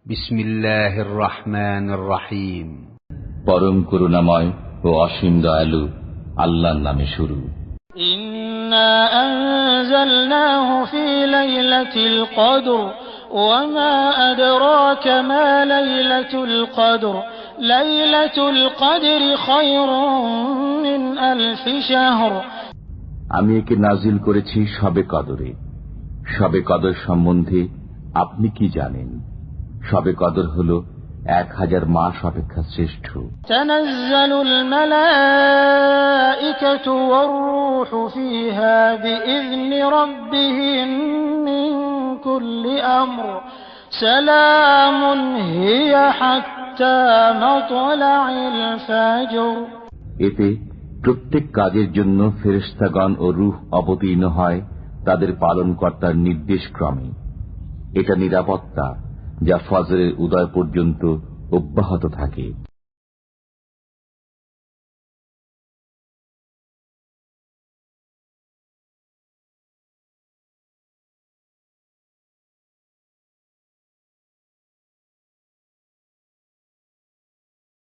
বিসমিল্লাহির রহমানির রহিম। পরম করুণাময় ও অসীম দয়ালু আল্লাহর নামে শুরু। ইন্না আনজালনাহু ফি লাইলাতিল কদর ওয়া মা আদরাকা মা লাইলাতুল কদর লাইলাতুল কদরি খায়রুম মিন আলফি শাহর। আমি একে নাজিল করেছি শবে কদরে। শবে কদর সম্বন্ধে আপনি কি জানেন? শবে কদর হল 1000 মাস অপেক্ষা শ্রেষ্ঠ। তানাজ্জালুল মালাঈকাতু ওয়ার রূহু ফিহা বিইذনি রাব্বিহিম মিন কুল্লি আমর সালামুন হিয়া হাত্তা মাতলাইল ফাজর। এতে প্রত্যেক কাজের জন্য ফেরেশতাগণ ও রূহ অবতীর্ণ হয় তাদের পালনকর্তার নির্দেশ ক্রমে। এটা নিরাপত্তা যা ফজরের উদয় পর্যন্ত অব্যাহত থাকে।